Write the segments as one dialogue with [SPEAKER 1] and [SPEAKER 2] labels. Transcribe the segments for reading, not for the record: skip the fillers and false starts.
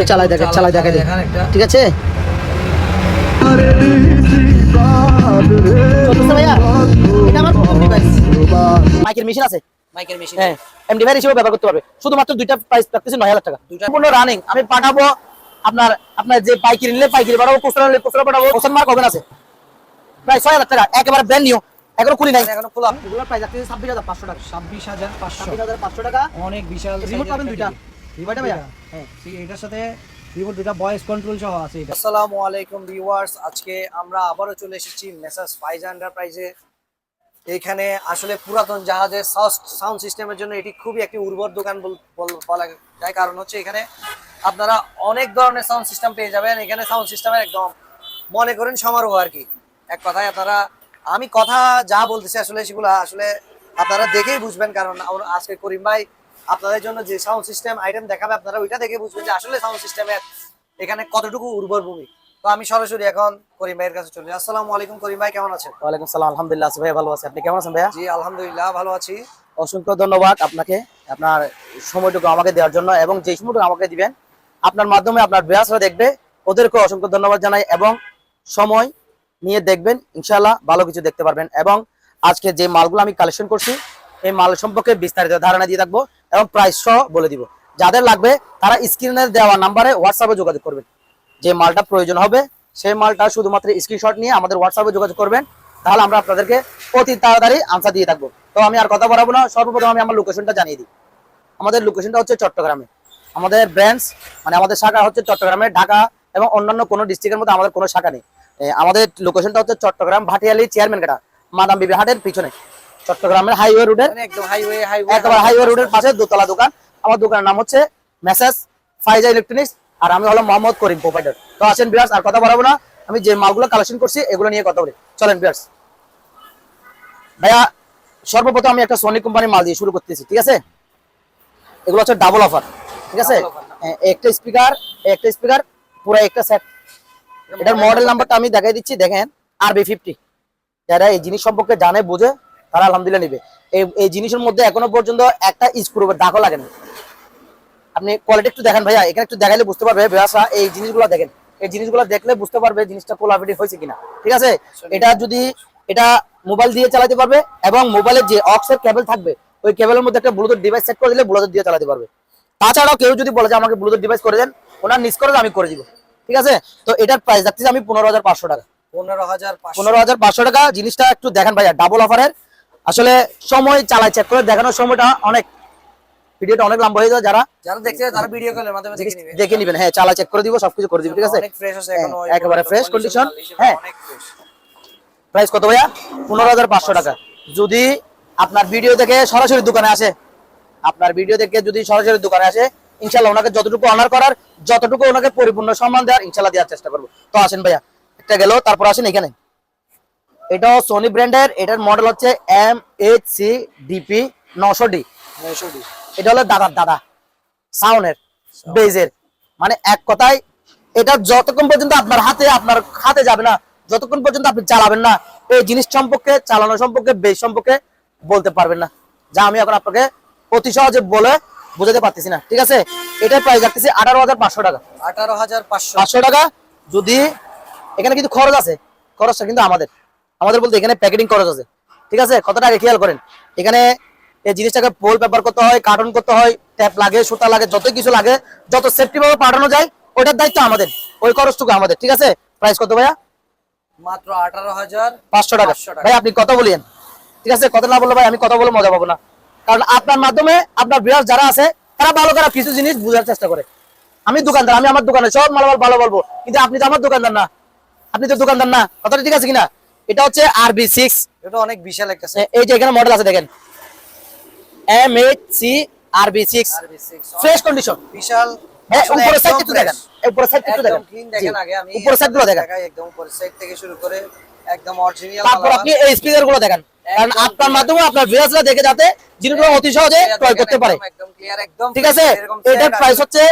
[SPEAKER 1] চালাই দেখে ঠিক আছে ভাইয়া এটা আমার প্রথম ডিভাইস মাইকের মেশিন আছে
[SPEAKER 2] মাইকের মেশিন
[SPEAKER 1] হ্যাঁ এম ডিভাইস হিসেবে ব্যবহার করতে পারবে শুধুমাত্র দুইটা প্রাইস রাখতেছি 9000 টাকা সম্পূর্ণ রানিং আমি পাঠাবো আপনার যে পাইকারি নিলে পাইকারি পাঠাবো খুচরা নিলে খুচরা পাঠাবো কোশ্চেন মার্ক হবে না আছে প্রায় 6000 টাকা একেবারে ব্র্যান্ড নিউ এখনো খুলি নাই এখনো খোলা এগুলোর প্রাইস রাখতেছি 26500 টাকা 26500 টাকা
[SPEAKER 2] অনেক বিশাল
[SPEAKER 1] রিমোট পাবেন দুইটা রিমোট ভাইয়া
[SPEAKER 2] হ্যাঁ এটার সাথে রিমোট দুটো ভয়েস কন্ট্রোল সহ আছে এটা। আসসালামু আলাইকুম ভিউয়ার্স, আজকে আমরা আবারো চলে এসেছি মেসার্স ফাইজা এন্টারপ্রাইজে। এখানে আসলে পুরাতন জাহাজের সাউন্ড সিস্টেমের জন্য এটি খুবই একটি উর্বর দোকান বলা যায়, কারণ হচ্ছে এখানে আপনারা অনেক ধরনের সাউন্ড সিস্টেম পেয়ে যাবেন। এখানে সাউন্ড সিস্টেমের একদম মনে করেন সমারোহ আর কি। এক কথায় আপনারা আমি কথা যা বলতেছি আসলে সেগুলো আসলে আপনারা দেখেই বুঝবেন, কারণ আজকে করিম ভাই আপনাদের জন্য যে সাউন্ড সিস্টেম আইটেম দেখাবে আপনারা ওইটা দেখে বুঝবেন যে আসলে সাউন্ড সিস্টেমের এখানে কতটুকু উর্বর ভূমি। তো আমি সরাসরি এখন করিম ভাইয়ের কাছে চলে যাই। আসসালামু আলাইকুম করিম ভাই, কেমন আছেন?
[SPEAKER 1] ওয়ালাইকুম সালাম, আলহামদুলিল্লাহ আছি ভাই, ভালো আছি। আপনি কেমন আছেন ভাইয়া?
[SPEAKER 2] জি আলহামদুলিল্লাহ ভালো আছি।
[SPEAKER 1] অসংখ্য ধন্যবাদ আপনাকে আপনার সময়টুকু আমাকে দেওয়ার জন্য, এবং যে সময়টুকু আমাকে দিবেন আপনার মাধ্যমে আপনার ভিউয়ার্সরা দেখবে, ওদেরকে অসংখ্য ধন্যবাদ জানাই। এবং সময় নিয়ে দেখবেন, ইনশাআল্লাহ ভালো কিছু দেখতে পারবেন। এবং আজকে যে মালগুলো আমি কালেকশন করছি এই মাল সম্পর্কে বিস্তারিত ধারণা দিয়ে থাকবো এবং প্রাইস সহ বলে দিব। যাদের লাগবে তারা স্ক্রিনে দেওয়া নাম্বারে হোয়াটসঅ্যাপে যোগাযোগ করবেন। যে মালটা প্রয়োজন হবে সেই মালটা শুধুমাত্র স্ক্রিনশট নিয়ে আমাদের হোয়াটসঅ্যাপে যোগাযোগ করবেন, তাহলে আমরা আপনাদেরকে অতি তাড়াতাড়ি আনসার দিয়ে থাকবো। তো আমি আর কথা বাড়াবো না, সর্বপ্রথম আমি আমার লোকেশনটা জানিয়ে দিই। আমাদের লোকেশনটা হচ্ছে চট্টগ্রামে। আমাদের ব্রাঞ্চ মানে আমাদের শাখা হচ্ছে চট্টগ্রামে, ঢাকা এবং অন্যান্য কোনো ডিস্ট্রিক্টের মধ্যে আমাদের কোনো শাখা নেই। আমাদের লোকেশনটা হচ্ছে চট্টগ্রাম ভাটিয়ালি চেয়ারম্যান কাটা মাদাম বিবি হাটের পিছনে, চট্টগ্রামের হাইওয়ে রোডের একদম হাইওয়ে রোডের পাশে দোতলা দোকান। আমার দোকানের নাম হচ্ছে মেসার্স ফাইজা ইলেকট্রনিক্স, আর আমি হলো মোহাম্মদ করিম প্রোভাইডার। তো আসেন ভিউয়ার্স, আর কথা বাড়াবো না, আমি যে মালগুলো কালেকশন করছি এগুলো নিয়ে কথা বলি। চলেন ভিউয়ার্স। ভাইয়া সর্বপ্রথম আমি একটা সোনি কোম্পানির মাল দিয়ে শুরু করতেছি, ঠিক আছে? এগুলো হচ্ছে ডাবল অফার, ঠিক আছে? একটা স্পিকার পুরো একটা সেট। এটার মডেল নাম্বারটা আমি দেখাই দিচ্ছি, দেখেন RB50। যারা এই জিনিস সম্পর্কে জানে বোঝে তারা আলহামদুলিল্লাহ নিবে। এই জিনিসের মধ্যে এখনো পর্যন্ত একটা স্ক্রুর দাগও লাগে না। আপনি কোয়ালিটি একটু দেখেন ভাইয়া, এখানে একটু দেখাইলে বুঝতে পারবে ভিউয়ার্সরা। এই জিনিসগুলো দেখেন, এই জিনিসগুলো দেখলে বুঝতে পারবে জিনিসটা কোয়ালিটি হয়েছে কিনা, ঠিক আছে? এটা মোবাইল দিয়ে চালাতে পারবে, এবং মোবাইলের যে অক্সের কেবল থাকবে ওই কেবলের মধ্যে একটা ব্লুটুথ ডিভাইস সেট করে দিলে ব্লুটুথ দিয়ে চালাতে পারবে। তাছাড়াও কেউ যদি বলে যে আমাকে ব্লুটুথ ডিভাইস করে দেন, ওনার নিজ করে আমি করে দিব, ঠিক আছে? তো এটার প্রাইস রাখতেছি আমি 15500 টাকা। 15500 টাকা। জিনিসটা একটু দেখেন ভাইয়া, ডাবল অফারের। আসলে সময় চালাই চেক করে দেখানোর সময়টা অনেক, ভিডিওটা অনেক লম্বা হয়ে যায়। যারা
[SPEAKER 2] দেখছে তারা ভিডিও কলের মাধ্যমে
[SPEAKER 1] দেখে নেবেন। হ্যাঁ, চালা চেক করে দিব, সবকিছু করে দিব, ঠিক আছে?
[SPEAKER 2] অনেক ফ্রেশ আছে এখনো,
[SPEAKER 1] একেবারে ফ্রেশ কন্ডিশন। হ্যাঁ,
[SPEAKER 2] অনেক ফ্রেশ।
[SPEAKER 1] প্রাইস কত ভাইয়া? 15500 টাকা। যদি আপনার ভিডিও দেখে সরাসরি দোকানে আসে, ইনশাআল্লাহ ওনাকে যতটুকু অনার করার, যতটুকু ওনাকে পরিপূর্ণ সম্মান দেওয়ার ইনশাআল্লাহ দেওয়ার চেষ্টা করবো। তো আসেন ভাইয়া, একটা গেল, তারপর আসেন এখানে। এটাও সোনি ব্র্যান্ডের, এটার মডেল হচ্ছে MHCDP 900D। এটা হলো দাদা সাউন্ডের বেজের, মানে এক কথায় এটা যতক্ষণ পর্যন্ত আপনার হাতে যাবে না, যতক্ষণ পর্যন্ত আপনি চালাবেন না, এই জিনিস সম্পর্কে, চালানো সম্পর্কে, বেজ সম্পর্কে বলতে পারবেন না, যা আমি এখন আপনাকে অতি সহজে বলে বোঝাতে পারতেছি না, ঠিক আছে? এটার প্রাইস রাখতেছি 18500 টাকা।
[SPEAKER 2] 18500
[SPEAKER 1] টাকা। যদি এখানে কিন্তু খরচ আছে, খরচটা কিন্তু আমাদের বলতে এখানে প্যাকেটিং খরচ আছে, ঠিক আছে? কত টাকা খেয়াল করেন। এখানে এই জিনিসটাকে পোল পেপার করতে হয়, কার্টন করতে হয়, ট্যাপ লাগে, সুতা লাগে, যত কিছু লাগে, যত সেফটি ভাবে পাঠানো যায় ওইটার দায়িত্ব আমাদের, ওই খরচটুকু আমাদের, ঠিক আছে? প্রাইস কত ভাইয়া?
[SPEAKER 2] মাত্র 18500
[SPEAKER 1] টাকা। ভাই আপনি কত বলেন, ঠিক আছে? কত না বললে ভাই আমি কথা বলে মজা পাবো না, কারণ আপনার মাধ্যমে আপনার ভিউয়ার্স যারা আছে তারা ভালো করে কিছু জিনিস বোঝার চেষ্টা করে। আমি দোকানদার, আমি আমার দোকানে সব মালামাল ভালো বলবো, কিন্তু আপনি তো আমার দোকানদার না, কথাটা ঠিক আছে কিনা? এটা হচ্ছে RB6।
[SPEAKER 2] এটা অনেক বিশাল একটা সেট।
[SPEAKER 1] এই যে এখানে মডেল আছে দেখেন, MHCRB6 ফ্রেশ কন্ডিশন,
[SPEAKER 2] বিশাল।
[SPEAKER 1] উপরের সাইড একটু দেখেন, উপরের সাইড একটু দেখেন,
[SPEAKER 2] ক্লিন দেখেন। আগে আমি
[SPEAKER 1] উপরের সাইডগুলো দেখেন,
[SPEAKER 2] একদম উপরের সাইড থেকে শুরু করে একদম অরিজিনাল।
[SPEAKER 1] তারপর আপনি এই স্পিকারগুলো দেখেন, কারণ আপনার মাধ্যমে আপনার ভিউয়ার্সরা দেখে যাতে জিনিসগুলো অতি সহজে ক্রয় করতে পারে,
[SPEAKER 2] একদম ক্লিয়ার, একদম
[SPEAKER 1] ঠিক আছে? এটার প্রাইস হচ্ছে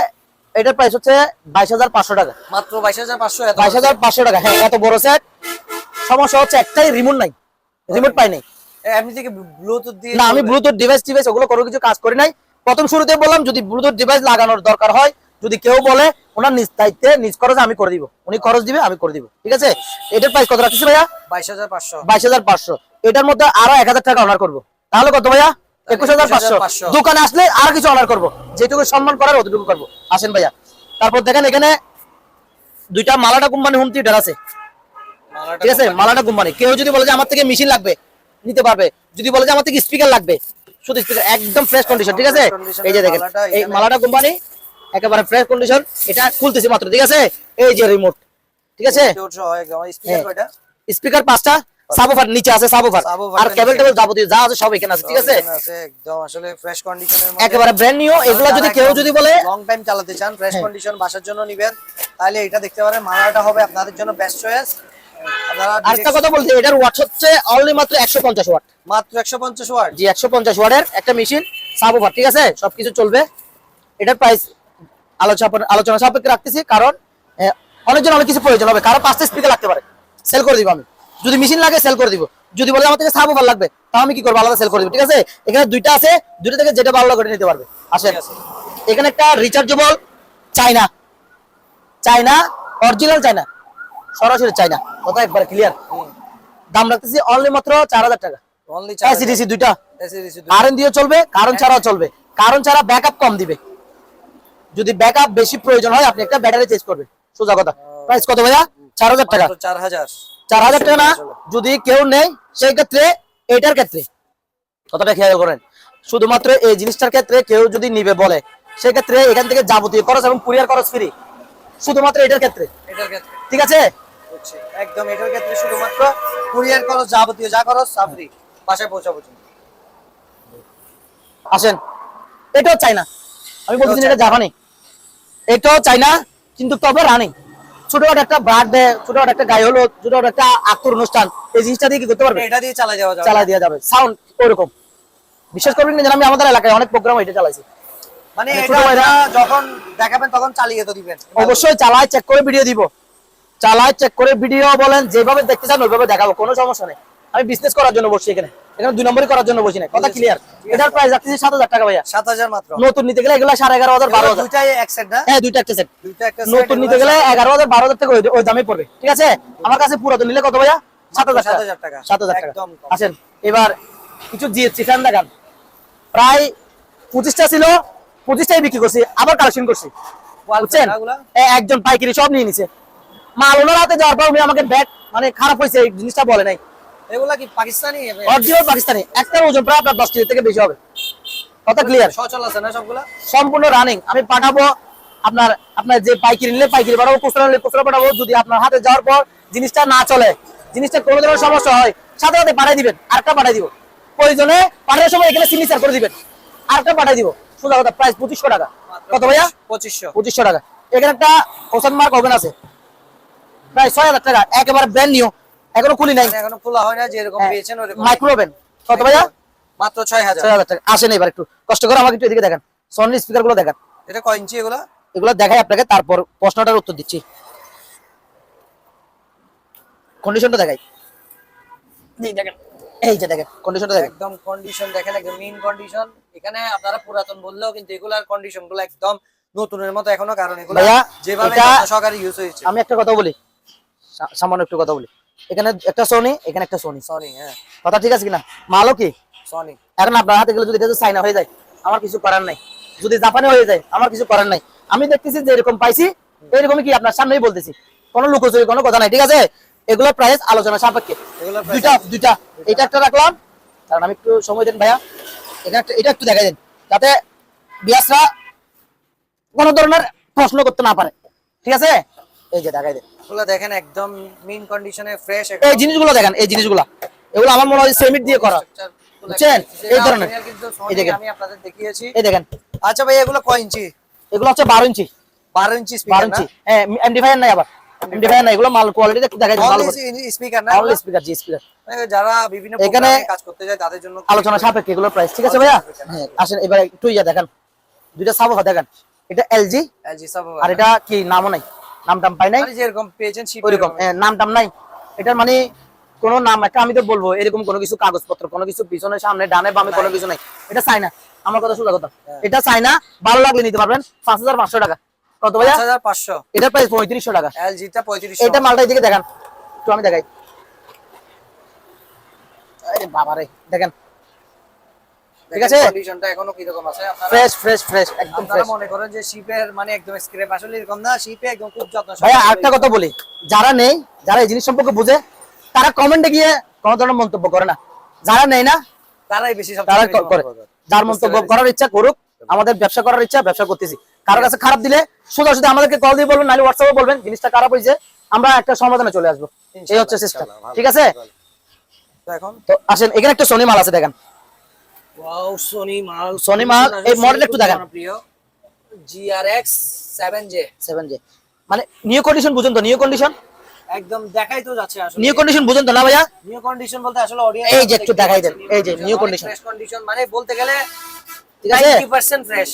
[SPEAKER 1] 22500 টাকা।
[SPEAKER 2] মাত্র 22500।
[SPEAKER 1] 22500 টাকা। হ্যাঁ, এত বড় সেট। সমস্যা হচ্ছে একটাই, রিমোট নাই, রিমোট পাই নাই।
[SPEAKER 2] এমনি থেকে ব্লুটুথ দিয়ে
[SPEAKER 1] না, আমি ব্লুটুথ ডিভাইস ওগুলো কোনো কিছু কাজ করি নাই। প্রথম শুরুতে বললাম যদি ব্লুটুথ ডিভাইস লাগানোর দরকার হয়, যদি কেউ বলে ওনার নিজ দায়িত্বে নিজ খরচে আমি করে দিব, উনি খরচ দিবে আমি করে দিব, ঠিক আছে। এটার প্রাইস কত রাখছি ভাইয়া?
[SPEAKER 2] 22,500।
[SPEAKER 1] 22,500। এটার মধ্যে আরো 1,000 টাকা অনার করবো, তাহলে কত ভাইয়া? 21,500। দোকানে আসলে আর কিছু অনার করবো, যেটুকু সম্মান করার অতটুকু করবো। আসেন ভাইয়া, তারপর দেখেন এখানে দুইটা মালাটা কোম্পানি হোম থিয়েটার আছে, ঠিক আছে। মালাটা কোম্পানি, কেউ যদি বলে যে আমার থেকে মেশিন লাগবে নিতে পারবে, যদি বলে যে আমার থেকে স্পিকার লাগবে, শুধু স্পিকার, একদম ফ্রেশ কন্ডিশন, ঠিক আছে। এই যে দেখেন এই মালাটা কোম্পানি একেবারে ফ্রেশ কন্ডিশন, এটা খুলতেছি মাত্র, ঠিক আছে। এই যে রিমোট, ঠিক আছে। স্পিকার 5টা, সাবওুফার নিচে আছে, সাবওুফার আর কেবল টেবিল যাবতীয় যা আছে সব এখানে আছে, ঠিক আছে।
[SPEAKER 2] একদম আসলে ফ্রেশ কন্ডিশনের মধ্যে
[SPEAKER 1] একেবারে ব্র্যান্ড নিউ। এগুলো যদি কেউ যদি বলে
[SPEAKER 2] লং টাইম চালাতে চান, ফ্রেশ কন্ডিশন বাসার জন্য নেবেন, তাহলে এটা দেখতে পারেন। মালাটা হবে আপনাদের জন্য বেস্ট চয়েস। আপনারা
[SPEAKER 1] আরেকটা কথা বলতে, এটার ওয়াট হচ্ছে অনলি মাত্র 150 ওয়াট,
[SPEAKER 2] মাত্র 150 ওয়াট।
[SPEAKER 1] জি 150 ওয়াটের একটা মেশিন, সাবওুফার, ঠিক আছে, সবকিছু চলবে। এটার প্রাইস আলোচনা সাপেক্ষে রাখতেছি, কারণ অনেকজন অনেক কিছু প্রয়োজন হবে, কারো 5টা স্পিকার লাগতে পারে, সেল করে দিব আমি। যদি মেশিন লাগে সেল করে দিব, যদি বলে আমার থেকে সাবওুফার লাগবে তাও আমি কি করবো, আলাদা সেল করে দিব, ঠিক আছে। এখানে দুইটা আছে, দুইটা থেকে যেটা ভালো লাগে নিতে পারবে। আসেন, এখানে একটা rechargeable China, China original China, সরাসরি চায়না, কথা একবার ক্লিয়ার। দাম রাখতেছি অনলি মাত্র 4,000 টাকা।
[SPEAKER 2] অনলি
[SPEAKER 1] এসিডিসি দুইটা,
[SPEAKER 2] এসিডিসি
[SPEAKER 1] কারেন্ট দিয়ে চলবে, কারেন্ট ছাড়াও চলবে, কারেন্ট ছাড়া ব্যাকআপ কম দিবে, যদি ব্যাকআপ বেশি প্রয়োজন হয় আপনি একটা ব্যাটারি চেঞ্জ করবেন, সোজা কথা। প্রাইস কত ভাইয়া? 4,000 টাকা। 4,000 টাকা না, যদি কেউ নেই সেই ক্ষেত্রে, এটার ক্ষেত্রে কথাটা খেয়াল করেন, শুধুমাত্র এই জিনিসটার ক্ষেত্রে কেউ যদি নিবে বলে, সেই ক্ষেত্রে এখান থেকে যাবতীয় খরচ এবং কুরিয়ার খরচ ফ্রি, শুধুমাত্র এটার ক্ষেত্রে, ঠিক আছে।
[SPEAKER 2] একদম এটার ক্ষেত্রে শুধুমাত্র কুরিয়ার খরচ, যাবতীয় যা খরচ সব ফ্রি, বাসায় পৌঁছাবো।
[SPEAKER 1] আসেন, এটাও চাইনা, আমি বলছি এটা জাপানি, এটাও চাইনা, কিন্তু তবে রানিং। ছোটখাটো একটা বার্থডে, ছোটখাটো একটা গায়ে হলো, ছোটখাটো একটা আত্মর অনুষ্ঠান, এই জিনিসটা দিয়ে কি করতে পারবে?
[SPEAKER 2] এটা দিয়ে চালা দেওয়া যাবে,
[SPEAKER 1] চালা দেওয়া যাবে, সাউন্ড ওরকম। বিশেষ করবেন না, আমি আমাদের এলাকায় অনেক প্রোগ্রাম এটা চালাইছি,
[SPEAKER 2] মানে এটা যখন দেখাবেন তখন চালিয়ে তো দিবেন।
[SPEAKER 1] অবশ্যই চালায় চেক করে ভিডিও দিব, চালায় চেক করে ভিডিও বলেন, যেভাবে দেখতে চান ওইভাবে দেখাবো, কোনো সমস্যা নেই। আমি বিজনেস করার জন্য বসছি এখানে, এখানে 2 নম্বরই করার জন্য বসি না, কথা ক্লিয়ার। এটার প্রাইস রাখতেছি 7,000 টাকা ভাইয়া।
[SPEAKER 2] 7,000 মাত্র।
[SPEAKER 1] নতুন নিতে গেলে এগুলো 11,500 12,000।
[SPEAKER 2] দুইটাই এক সেট না?
[SPEAKER 1] হ্যাঁ, দুইটা একটা সেট।
[SPEAKER 2] দুইটা একটা সেট।
[SPEAKER 1] নতুন নিতে গেলে 11,000 12,000 টাকা ওই দামে পড়বে, ঠিক আছে। আমার কাছে পুরাতন নিলে কত ভাইয়া? 7,000 টাকা। 7,000 টাকা। আসেন এবার কিছু জিএসটি ফ্যান দেখান, প্রায় 25টা ছিল, 25টাই বিক্রি করছি, আবার কালেকশন করছি, বুঝছেন। একজন পাইকারি সব নিয়ে নিছে, মাল ওনার হাতে যাওয়ার পর উনি আমাকে ব্যাগ মানে খারাপ হয়েছে এই জিনিসটা বলে নাই।
[SPEAKER 2] এগুলা কি পাকিস্তানি?
[SPEAKER 1] অরিজিনাল পাকিস্তানি, একটা ওজন প্রায় আপনার 10 কেজি থেকে বেশি হবে, কথা ক্লিয়ার।
[SPEAKER 2] সচল আছে না সবগুলা?
[SPEAKER 1] সম্পূর্ণ রানিং। আমি পাঠাবো আপনার যে পাইকারি নিলে পাইকারি পাঠাবো, খুচরা নিলে খুচরা পাঠাবো। যদি আপনার হাতে যাওয়ার পর জিনিসটা না চলে, জিনিসটা কোনো ধরনের সমস্যা হয়, সাথে সাথে পাঠিয়ে দিবেন, আরেকটা পাঠিয়ে দিব। প্রয়োজনে পাঠানোর সময় এখানে সিগনেচার করে দিবেন, আরেকটা পাঠিয়ে দিব, সোজা কথা। প্রাইস 2500 টাকা। কত ভাইয়া? 2500 টাকা। এখানে একটা ওসান মার্ক ওভেন আছে, প্রায় 6,000 টাকা, একেবারে ব্র্যান্ড নিউ, এখনো খুলি নাই,
[SPEAKER 2] এখনো খোলা হয় না, যেরকম পেয়েছেন ওরকম।
[SPEAKER 1] মাইক্রো ওভেন কত ভাইয়া?
[SPEAKER 2] মাত্র 6,000
[SPEAKER 1] টাকা। আসেন এবার একটু কষ্ট করে আমাকে একটু এদিকে দেখান, সনি স্পিকার গুলো দেখান।
[SPEAKER 2] এটা কয় ইঞ্চি এগুলা?
[SPEAKER 1] এগুলো দেখাই আপনাকে, তারপর প্রশ্নটার উত্তর দিচ্ছি। কন্ডিশনটা দেখাই, দেখেন, এই যে দেখেন কন্ডিশনটা দেখেন,
[SPEAKER 2] একদম কন্ডিশন দেখেন, একদম মিন কন্ডিশন। এখানে আপনারা পুরাতন বললেও কিন্তু এগুলার কন্ডিশন গুলো একদম নতুনের মতো এখনো, কারণ এগুলো যেভাবে সহকারে ইউজ হয়েছে।
[SPEAKER 1] আমি একটা কথা বলি, সামান্য একটু কথা বলি। এখানে একটা সোনি, এখানে একটা সোনি।
[SPEAKER 2] হ্যাঁ,
[SPEAKER 1] কথা ঠিক আছে কিনা? মালও কি
[SPEAKER 2] সনি।
[SPEAKER 1] এখন আপনার হাতে গেলে যদি এটা চাইনা হয়ে যায়, আমার কিছু করার নাই। যদি জাপানি হয়ে যায়, আমার কিছু করার নাই। আমি দেখতেছি যে এরকম পাইছি, এরকমই কি আপনার সামনেই বলতেছি, কোনো লুকোচুরি কোনো কথা নাই, ঠিক আছে। এগুলো প্রাইস আলোচনা সাপেক্ষে। দুইটা এটা একটা রাখলাম, কারণ আমি একটু সময় দেন ভাইয়া। এটা একটু দেখাই দেন, যাতে বিয়াসরা কোনো ধরনের প্রশ্ন করতে না পারে, ঠিক আছে। এই যে দেখাই দেন,
[SPEAKER 2] এগুলো দেখেন একদম মিন কন্ডিশনে ফ্রেশ।
[SPEAKER 1] এই জিনিসগুলো দেখেন, এই জিনিসগুলো, এগুলো আমার মনে হয় সেমিট দিয়ে করা, বুঝছেন, এই ধরনের। এই দেখেন,
[SPEAKER 2] আমি আপনাদের দেখিয়েছি,
[SPEAKER 1] এই দেখেন।
[SPEAKER 2] আচ্ছা ভাই, এগুলো কয় ইঞ্চি?
[SPEAKER 1] এগুলো হচ্ছে 12 ইঞ্চি।
[SPEAKER 2] 12 ইঞ্চি স্পিকার না?
[SPEAKER 1] হ্যাঁ, এমডিফায়ার নাই, আবার এমডিফায়ার নাই। এগুলো মাল কোয়ালিটি দেখতে দেখাই দেন, ভালো করে।
[SPEAKER 2] স্পিকার না?
[SPEAKER 1] অনলি স্পিকার, জি স্পিকার।
[SPEAKER 2] যারা বিভিন্ন
[SPEAKER 1] এখানে
[SPEAKER 2] প্রোগ্রামে কাজ করতে যায় তাদের জন্য
[SPEAKER 1] আলোচনা সাপেক্ষে এগুলো প্রাইস, ঠিক আছে ভাইয়া। হ্যাঁ, আসেন এবার একটু ইয়া দেখেন, দুইটা সাবওুফার দেখেন। এটা এলজি, আর এটা কি নামও নাই, নাম টাম পাই নাই,
[SPEAKER 2] মানে যেরকম পেয়েছেন
[SPEAKER 1] ওইরকম নাম টাম নাই। এটার মানে কোনো নাম একটা আমি তো বলবো, এরকম কোনো কিছু কাগজপত্র, কোনো কিছু পিছনে সামনে ডানে বামে কোনো কিছু নাই। এটা চাই না, আমার কথা সোজা কথা, এটা চাই না। ভালো লাগলে নিতে পারবেন, 5,500 টাকা। কত ভাইয়া?
[SPEAKER 2] 5500।
[SPEAKER 1] এটার প্রাইস 3500 টাকা।
[SPEAKER 2] এলজি টা 3500।
[SPEAKER 1] এটা মালটা এদিকে দেখান, একটু আমি দেখাই। আরে বাবা রে, দেখেন ঠিক আছে,
[SPEAKER 2] কন্ডিশনটা এখনো কি রকম আছে আপনারা
[SPEAKER 1] ফ্রেশ ফ্রেশ ফ্রেশ একদম
[SPEAKER 2] আপনারা
[SPEAKER 1] ফ্রেশ।
[SPEAKER 2] মনে করেন যে শিপের মানে একদম স্ক্র্যাপ, আসলে এরকম না, শিপে একদম খুব যত্ন
[SPEAKER 1] ভাইয়া আরেকটা কথা বলি, যারা নেই, যারা এই জিনিস সম্পর্কে বুঝে, তারা কমেন্টে গিয়ে কোনো ধরনের মন্তব্য করে না। যারা নেই না,
[SPEAKER 2] তারাই বেশি
[SPEAKER 1] তারা
[SPEAKER 2] সবচেয়ে বেশি
[SPEAKER 1] করে।
[SPEAKER 2] মনে করবে।
[SPEAKER 1] যার মন্তব্য করার ইচ্ছা করুক, আমাদের ব্যবসা করার ইচ্ছা, ব্যবসা করতেছি। কারো কাছে খারাপ দিলে সোজা সোজা আমাদেরকে কল দিয়ে বলবেন, নাহলে হোয়াটসঅ্যাপে বলবেন জিনিসটা খারাপ হয়েছে, আমরা একটা সমাধানে চলে আসবো। এই হচ্ছে সিস্টেম, ঠিক আছে?
[SPEAKER 2] তো এখন
[SPEAKER 1] তো আসেন, এখানে একটা সোনি মাল আছে দেখেন।
[SPEAKER 2] ওয়াও, সোনি মাল,
[SPEAKER 1] সোনি মাল, এই মডেল একটু দেখান।
[SPEAKER 2] প্রিয় GRX 7J
[SPEAKER 1] 7J মানে নিউ কন্ডিশন বুঝুন তো, নিউ কন্ডিশন,
[SPEAKER 2] একদম দেখাই তো যাচ্ছে আসলে।
[SPEAKER 1] নিউ কন্ডিশন বুঝুন তো না ভাইয়া?
[SPEAKER 2] নিউ কন্ডিশন বলতে আসলে অডিয়েন্স
[SPEAKER 1] এই যে একটু দেখাই দেন, এই যে নিউ কন্ডিশন,
[SPEAKER 2] ফ্রেশ কন্ডিশন মানে বলতে গেলে
[SPEAKER 1] ঠিক আছে?
[SPEAKER 2] 90% ফ্রেশ।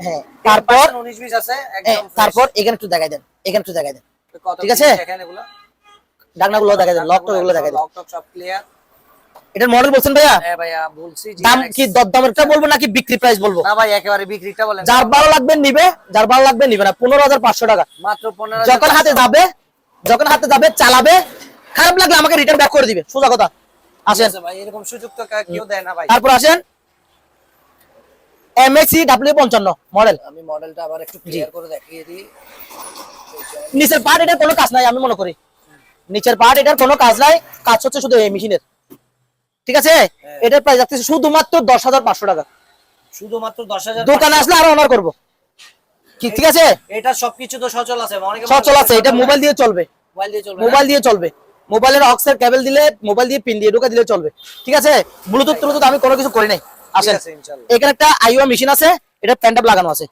[SPEAKER 1] হ্যাঁ, তারপর
[SPEAKER 2] 19-20 আছে একদম fresh।
[SPEAKER 1] তারপর এখানে একটু দেখাই দেন, এখানে একটু দেখাই দেন,
[SPEAKER 2] কত
[SPEAKER 1] ঠিক আছে?
[SPEAKER 2] দেখেন এগুলো,
[SPEAKER 1] ডাকনাগুলো দেখাই দেন, লকটা গুলো দেখাই দেন।
[SPEAKER 2] লক টক সব ক্লিয়ার।
[SPEAKER 1] এটার মডেল বলছেন ভাইয়া?
[SPEAKER 2] হ্যাঁ ভাইয়া বলছি
[SPEAKER 1] দাম
[SPEAKER 2] GRX।
[SPEAKER 1] কি দরদামেরটা বলবো নাকি বিক্রি প্রাইস বলবো?
[SPEAKER 2] না ভাই একেবারে বিক্রিটা বলেন।
[SPEAKER 1] যার ভালো লাগবে নিবে, যার ভালো লাগবে নিবে না। 15500 টাকা
[SPEAKER 2] মাত্র 15,000।
[SPEAKER 1] যখন হাতে যাবে, যখন হাতে যাবে চালাবে, খারাপ লাগলে আমাকে রিটার্ন ব্যাক করে দিবে, সোজা কথা। আসেন,
[SPEAKER 2] আছে ভাই, এরকম সুযোগ তো কেউ দেয় না ভাই।
[SPEAKER 1] তারপর আসেন MHC W55 মডেল।
[SPEAKER 2] আমি মডেলটা আবার একটু ক্লিয়ার করে দেখিয়ে দিই।
[SPEAKER 1] নিচের পার্ট এটার কোনো কাজ নাই, আমি মনে করি নিচের পার্ট এটার কোনো কাজ নাই, কাজ হচ্ছে শুধু এই মেশিনের, ঠিক আছে? এটার প্রাইস যাচ্ছে শুধুমাত্র 10500 টাকা।
[SPEAKER 2] শুধুমাত্র 10,000।
[SPEAKER 1] দোকানে আসলে আরো অনার করবো, কি ঠিক আছে?
[SPEAKER 2] এটা সবকিছু তো সচল আছে, অনেকে
[SPEAKER 1] সচল আছে, এটা মোবাইল দিয়ে চলবে,
[SPEAKER 2] মোবাইল দিয়ে চলবে।
[SPEAKER 1] মোবাইল দিয়ে চলবে। মোবাইলের অক্সের কেবল দিলে, মোবাইল দিয়ে পিন দিয়ে ঢোকা দিলে চলবে, ঠিক আছে? ব্লুটুথ টুলুথ আমি কোনো কিছু করি নাই। আসেন,
[SPEAKER 2] আছে ইনশাআল্লাহ।
[SPEAKER 1] এখানে একটা আইওয়া মেশিন আছে, এটা প্যান্টাপ লাগানো আছে।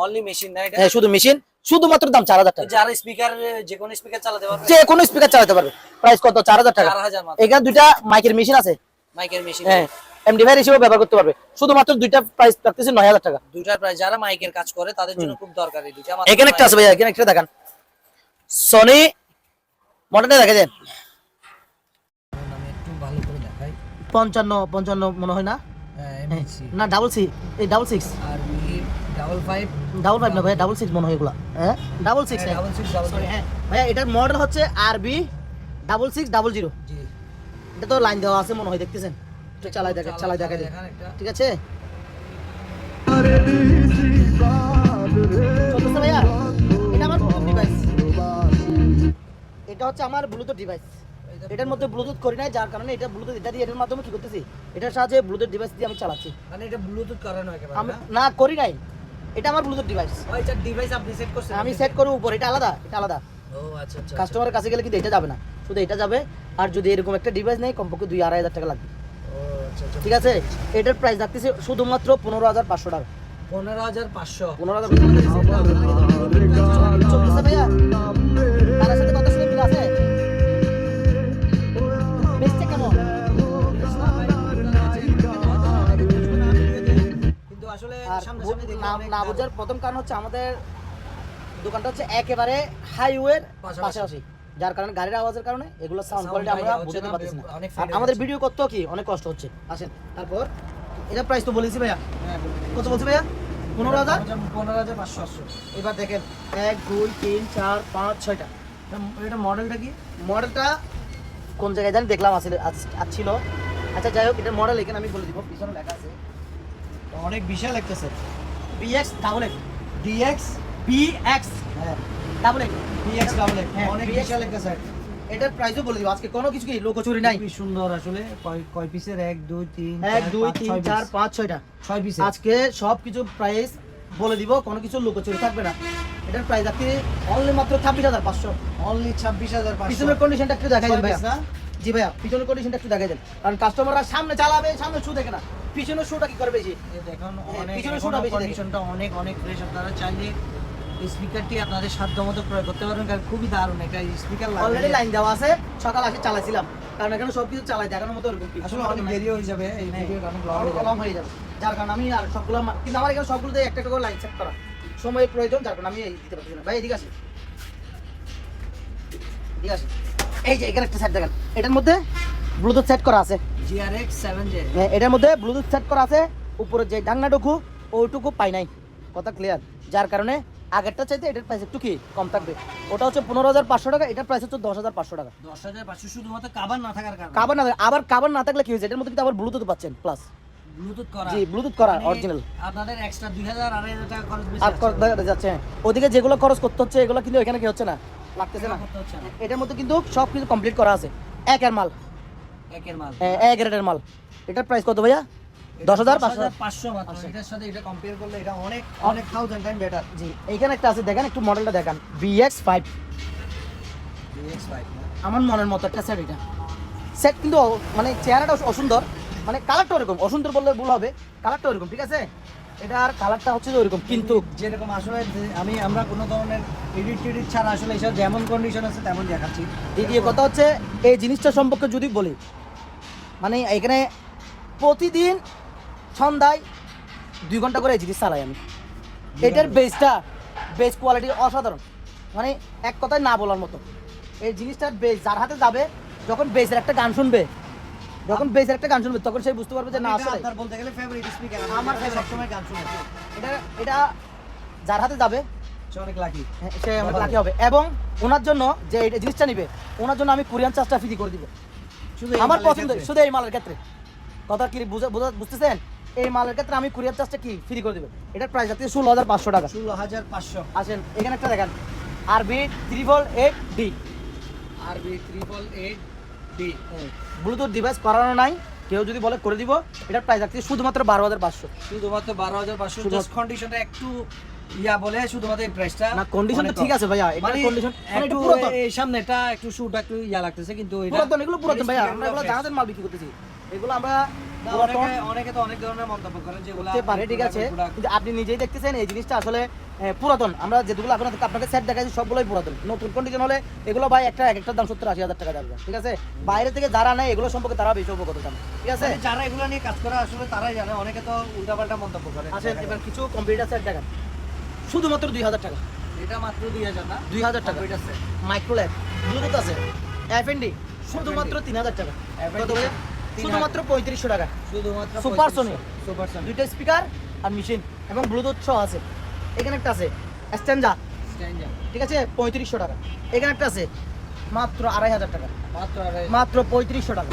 [SPEAKER 2] অনলি মেশিন না এটা?
[SPEAKER 1] হ্যাঁ, শুধু মেশিন, শুধুমাত্র দাম 4000 টাকা।
[SPEAKER 2] যারা স্পিকার, যে কোনো স্পিকার চালাতে পারবে,
[SPEAKER 1] যে কোনো স্পিকার চালাতে পারবে। প্রাইস কত? 4000 টাকা।
[SPEAKER 2] 4000 মাত্র।
[SPEAKER 1] এখানে দুইটা মাইকের মেশিন আছে,
[SPEAKER 2] মাইকের মেশিন।
[SPEAKER 1] হ্যাঁ, এমডিফায়ার হিসেবে ব্যবহার করতে পারবে। শুধুমাত্র দুইটা প্রাইস রাখতেছি 9000 টাকা।
[SPEAKER 2] দুইটার প্রাইস যারা মাইকের কাজ করে তাদের জন্য খুব দরকারি দুইটা।
[SPEAKER 1] এখানে একটা আছে ভাইয়া, এখানে একটা দেখান, সনি মডেলটা দেখা যায়।
[SPEAKER 2] আমি একটু ভালো করে দেখাই।
[SPEAKER 1] 55 মনে হয় না,
[SPEAKER 2] এমএসসি
[SPEAKER 1] না ডাবল সি, এই ডাবল 6
[SPEAKER 2] আর বি 55
[SPEAKER 1] ডাবল 5 না ভাইয়া, ডাবল 6 মনে হয় এগুলা। হ্যাঁ, ডাবল 6,
[SPEAKER 2] ডাবল 6 ডাবল।
[SPEAKER 1] হ্যাঁ ভাইয়া, এটার মডেল হচ্ছে আরবি 6600।
[SPEAKER 2] জি,
[SPEAKER 1] এটা তো লাইন দেওয়া আছে মনে হয়, দেখতেছেন? একটু চালাই দেখা, চালাই দেখা দেন,
[SPEAKER 2] দেখান একটা।
[SPEAKER 1] ঠিক আছে? চলতেছে ভাইয়া, এটা আমার ব্লুটুথ ডিভাইস, এটা হচ্ছে আমার ব্লুটুথ ডিভাইস। এটার মধ্যে ব্লুটুথ করি নাই, যার কারণে এটা ব্লুটুথ, এটা দিয়ে এটার মাধ্যমে কি করতেছি, এটার সাহায্যে ব্লুটুথ ডিভাইস দিয়ে আমি চালাচ্ছি।
[SPEAKER 2] মানে এটা ব্লুটুথ করানো একেবারে
[SPEAKER 1] আমি
[SPEAKER 2] না?
[SPEAKER 1] না করি নাই, এটা আমার ব্লুটুথ ডিভাইস,
[SPEAKER 2] ওই যে ডিভাইস আপনি সেট করছেন?
[SPEAKER 1] আমি সেট করব উপর, এটা আলাদা, এটা আলাদা।
[SPEAKER 2] ও আচ্ছা আচ্ছা।
[SPEAKER 1] কাস্টমারের কাছে গেলে কিন্তু এটা যাবে না, শুধু এটা যাবে। আর যদি এরকম একটা ডিভাইস নেই, কমপক্ষে 2-2.5 টাকা লাগবে,
[SPEAKER 2] ও আচ্ছা আচ্ছা।
[SPEAKER 1] ঠিক আছে? এটার প্রাইস রাখতেছি শুধুমাত্র 15500 টাকা।
[SPEAKER 2] 15500।
[SPEAKER 1] 15500 চলতেছে ভাইয়া, তার সাথে কথা শুনে মিল আছে? বেচতে কেমন?
[SPEAKER 2] কিন্তু আসলে
[SPEAKER 1] আর
[SPEAKER 2] সামনে
[SPEAKER 1] না না বোঝার প্রথম কারণ হচ্ছে আমাদের দোকানটা হচ্ছে একেবারে হাইওয়ের পাশাপাশি, যার কারণে গাড়ির আওয়াজের কারণে এগুলো সাউন্ড কোয়ালিটি আমরা বুঝতে পারতেছি না। আর আমাদের ভিডিও করতেও কি অনেক কষ্ট হচ্ছে। আসেন, তারপর এটা প্রাইস তো বলেছি ভাইয়া, কত বলছি ভাইয়া? 15000।
[SPEAKER 2] 15500।
[SPEAKER 1] এবার দেখেন 1 2 3 4 5 6টা।
[SPEAKER 2] এটা মডেলটা কি?
[SPEAKER 1] মডেলটা কোন জায়গায় জানি দেখলাম আসলে ছিল। আচ্ছা যাই হোক, এটার মডেল এখানে আমি বলে দিব, পিছনে লেখা আছে
[SPEAKER 2] অনেক বিশাল লাগতেছে।
[SPEAKER 1] BX double X,
[SPEAKER 2] DX
[SPEAKER 1] BX
[SPEAKER 2] হ্যাঁ,
[SPEAKER 1] ডাবল X,
[SPEAKER 2] DX ডাবল
[SPEAKER 1] হ্যাঁ,
[SPEAKER 2] অনেক
[SPEAKER 1] DX
[SPEAKER 2] বিশাল লাগতেছে।
[SPEAKER 1] এটার প্রাইসও বলে দিব আজকে, কোনো কিছু কি লোকচুরি নাই।
[SPEAKER 2] খুবই সুন্দর আসলে। কয় পিসের? 1 2 3
[SPEAKER 1] 1 2 3 4 5 6টা
[SPEAKER 2] 6 পিসের।
[SPEAKER 1] আজকে সবকিছু প্রাইস বলে দিব, কোনো কিছু লোকচুরি থাকবে না। এটার প্রাইস আপনি অনলি মাত্র 26500।
[SPEAKER 2] অনলি 26500।
[SPEAKER 1] পিছনের কন্ডিশনটা একটু দেখাই দেন ভাইয়া।
[SPEAKER 2] না?
[SPEAKER 1] জি ভাইয়া, পিছনের কন্ডিশনটা একটু দেখাই দেন, কারণ কাস্টমাররা সামনে চালাবে, সামনে শু দেখে না, পিছনের শুটা কি করে বেশি।
[SPEAKER 2] এই দেখুন
[SPEAKER 1] হ্যাঁ,
[SPEAKER 2] অনেক
[SPEAKER 1] পিছনের শোটা বেশি দেখে।
[SPEAKER 2] কন্ডিশনটা অনেক অনেক ফ্রেশ। আপনারা চাইলে এই স্পিকারটি আপনাদের সাধ্যমতো প্রয়োগ করতে পারবেন, কারণ খুবই দারুণ একটা স্পিকার
[SPEAKER 1] অলরেডি
[SPEAKER 2] লাগে।
[SPEAKER 1] লাইন দেওয়া আছে, সকাল আসে চালাইছিলাম, কারণ এখানে সবকিছু চালাই দেখানোর মতো ওরকম কি
[SPEAKER 2] আসলে অনেক দেরি হয়ে যাবে, এই ভিডিওটা অনেক লং হয়ে
[SPEAKER 1] লং
[SPEAKER 2] যাবে।
[SPEAKER 1] হয়ে যাবে, যার কারণে আমি আর সবগুলো কিন্তু আমার এখানে সবগুলোতে একটা একটা করে লাইন সেট করা, সময়ের প্রয়োজন, যার কারণে আমি এই দিতে পারছি না। ভাই এদিকে আসি, এদিকে আসি। এই যে এখানে একটা সেট দেখেন, এটার মধ্যে ব্লুটুথ সেট করা আছে।
[SPEAKER 2] GRX 7J।
[SPEAKER 1] হ্যাঁ, এটার মধ্যে ব্লুটুথ সেট করা আছে, উপরে যে ডাংনাটুকু ওইটুকু পাই নাই, কথা ক্লিয়ার, যার কারণে আগেরটা চাইতে এটার প্রাইস একটু কি কম থাকবে। ওটা হচ্ছে 15,500 টাকা, এটার প্রাইস হচ্ছে 10,500 টাকা।
[SPEAKER 2] 10,500 শুধুমাত্র কাভার না থাকার কারণে।
[SPEAKER 1] কাভার না, আবার কাভার না থাকলে কি হয়েছে, এটার মধ্যে কিন্তু আবার ব্লুটুথ পাচ্ছেন প্লাস।
[SPEAKER 2] ব্লুটুথ করা,
[SPEAKER 1] জি ব্লুটুথ করা
[SPEAKER 2] মানে
[SPEAKER 1] অরিজিনাল।
[SPEAKER 2] আপনাদের এক্সট্রা 2,000 2,500 টাকা খরচ বেশি
[SPEAKER 1] আর
[SPEAKER 2] আছে।
[SPEAKER 1] যাচ্ছে হ্যাঁ। ওদিকে যেগুলো খরচ করতে হচ্ছে এগুলো কিন্তু এখানে কি হচ্ছে না, লাগতেছে না।
[SPEAKER 2] করতে হচ্ছে না।
[SPEAKER 1] এটার মধ্যে কিন্তু সব কিছু কমপ্লিট করা আছে, একের মাল,
[SPEAKER 2] একের মাল।
[SPEAKER 1] এক গ্রেডের মাল। এটার প্রাইস কত ভাইয়া? 10,500।
[SPEAKER 2] 10,500 মাত্র। এটার সাথে এটা কম্পেয়ার করলে এটা অনেক অনেক 1000 টাইম বেটার।
[SPEAKER 1] জি এইখানে একটা আছে, দেখেন একটু মডেলটা দেখান, BX5।
[SPEAKER 2] BX5
[SPEAKER 1] আমার মনের মতো একটা সেট। এটা সেট কিন্তু মানে চেহারাটা অসুন্দর, মানে কালারটা ওরকম, অসুন্দর বললে ভুল হবে, কালারটা ওরকম, ঠিক আছে। এটার কালারটা হচ্ছে যে ওরকম, কিন্তু
[SPEAKER 2] যেরকম আসলে আমরা কোনো ধরনের এডিট টেডিট ছাড়া আসলে এসব যেমন কন্ডিশন আছে তেমন দেখাচ্ছি।
[SPEAKER 1] দ্বিতীয় কথা হচ্ছে এই জিনিসটা সম্পর্কে যদি বলি, মানে এখানে প্রতিদিন সন্ধ্যায় 2 ঘন্টা করে এই জিনিস চালাই আমি। এটার বেস কোয়ালিটি অসাধারণ, মানে এক কথায় না বলার মতো। এই জিনিসটার বেস যার হাতে যাবে, যখন বেসের একটা গান শুনবে, তখন সে বুঝতে পারবে যে না আসলে
[SPEAKER 2] আপনার বলতে গেলে ফেভারিট স্পিকার,
[SPEAKER 1] আমার favorite।
[SPEAKER 2] সবসময় গান শুনে।
[SPEAKER 1] এটা যার হাতে যাবে
[SPEAKER 2] সে অনেক লাকি।
[SPEAKER 1] সে অনেক লাকি হবে। এবং ওনার জন্য যে এই জিনিসটা নিবে, ওনার জন্য আমি কোরিয়ান চার্জটা ফ্রি করে দিব।
[SPEAKER 2] শুধু
[SPEAKER 1] আমার পছন্দ শুধু এই মালের ক্ষেত্রে, কথা কি বুঝতেছেন? এই মালের ক্ষেত্রে আমি কোরিয়ার চার্জটা কি ফ্রি করে দিব। এটার প্রাইস আছে 16,500 টাকা।
[SPEAKER 2] 16,500।
[SPEAKER 1] আসেন এখানে একটা দেখেন, RB888D,
[SPEAKER 2] RB888D।
[SPEAKER 1] ব্লুটুথ ডিভাইস করানো নাই, কেউ যদি বলে করে দিব। এটার প্রাইস আছে শুধুমাত্র 12,500।
[SPEAKER 2] শুধুমাত্র 12,500। জাস্ট কন্ডিশনটা একটু ইয়া বলে শুধুমাত্র এই প্রাইসটা।
[SPEAKER 1] না কন্ডিশন তো ঠিক আছে ভাইয়া, এটা কন্ডিশন
[SPEAKER 2] একটু
[SPEAKER 1] পুরাতন,
[SPEAKER 2] এই সামনেটা একটু শুটা একটু ইয়া লাগতেছে, কিন্তু এটা
[SPEAKER 1] পুরাতন, এগুলো পুরাতন ভাইয়া। আমরা এগুলো জাহাজের মাল বিক্রি করতেছি, এগুলো আমরা পুরাতন
[SPEAKER 2] অনেকে তো অনেক ধরনের মন্তব্য করেন যেগুলো
[SPEAKER 1] হতে পারে, ঠিক আছে, কিন্তু আপনি নিজেই দেখতেছেন এই জিনিসটা আসলে পুরাতন। আমরা যেগুলো আপনাকে সেট দেখাচ্ছি সবগুলোই পুরাতন। নতুন কন্ডিশন হলে এগুলো ভাই একটার দাম 70-80 হাজার টাকা যাবে, ঠিক আছে। বাইরে থেকে যারা নেয় এগুলো সম্পর্কে তারা বেশি অবগত জানে, ঠিক আছে।
[SPEAKER 2] যারা এগুলো নিয়ে কাজ করে আসলে তারাই জানে, অনেকে তো উল্টাপাল্টা মন্তব্য করে।
[SPEAKER 1] আসেন এবার কিছু কম্পিউটার সেট দেখেন, শুধুমাত্র 2,000 টাকা।
[SPEAKER 2] এটা মাত্র 2,000 না,
[SPEAKER 1] 2,000 টাকা।
[SPEAKER 2] কম্পিউটার সেট,
[SPEAKER 1] মাইক্রোল্যাব, ব্লুটুথ আছে, FND শুধুমাত্র 3,000 টাকা।
[SPEAKER 2] FND
[SPEAKER 1] কত ভাইয়া?
[SPEAKER 2] 3,000
[SPEAKER 1] শুধুমাত্র 3,500 টাকা।
[SPEAKER 2] শুধুমাত্র
[SPEAKER 1] সুপারসনিক,
[SPEAKER 2] সুপারসনিক
[SPEAKER 1] দুইটা স্পিকার আর মেশিন এবং ব্লুটুথ সহ আছে। এখানে একটা আছে স্ট্যান্ডার,
[SPEAKER 2] স্ট্যান্ডার্ড,
[SPEAKER 1] ঠিক আছে, 3,500 টাকা। এখানে একটা আছে মাত্র 2,500 টাকা,
[SPEAKER 2] মাত্র
[SPEAKER 1] মাত্র 3,500 টাকা।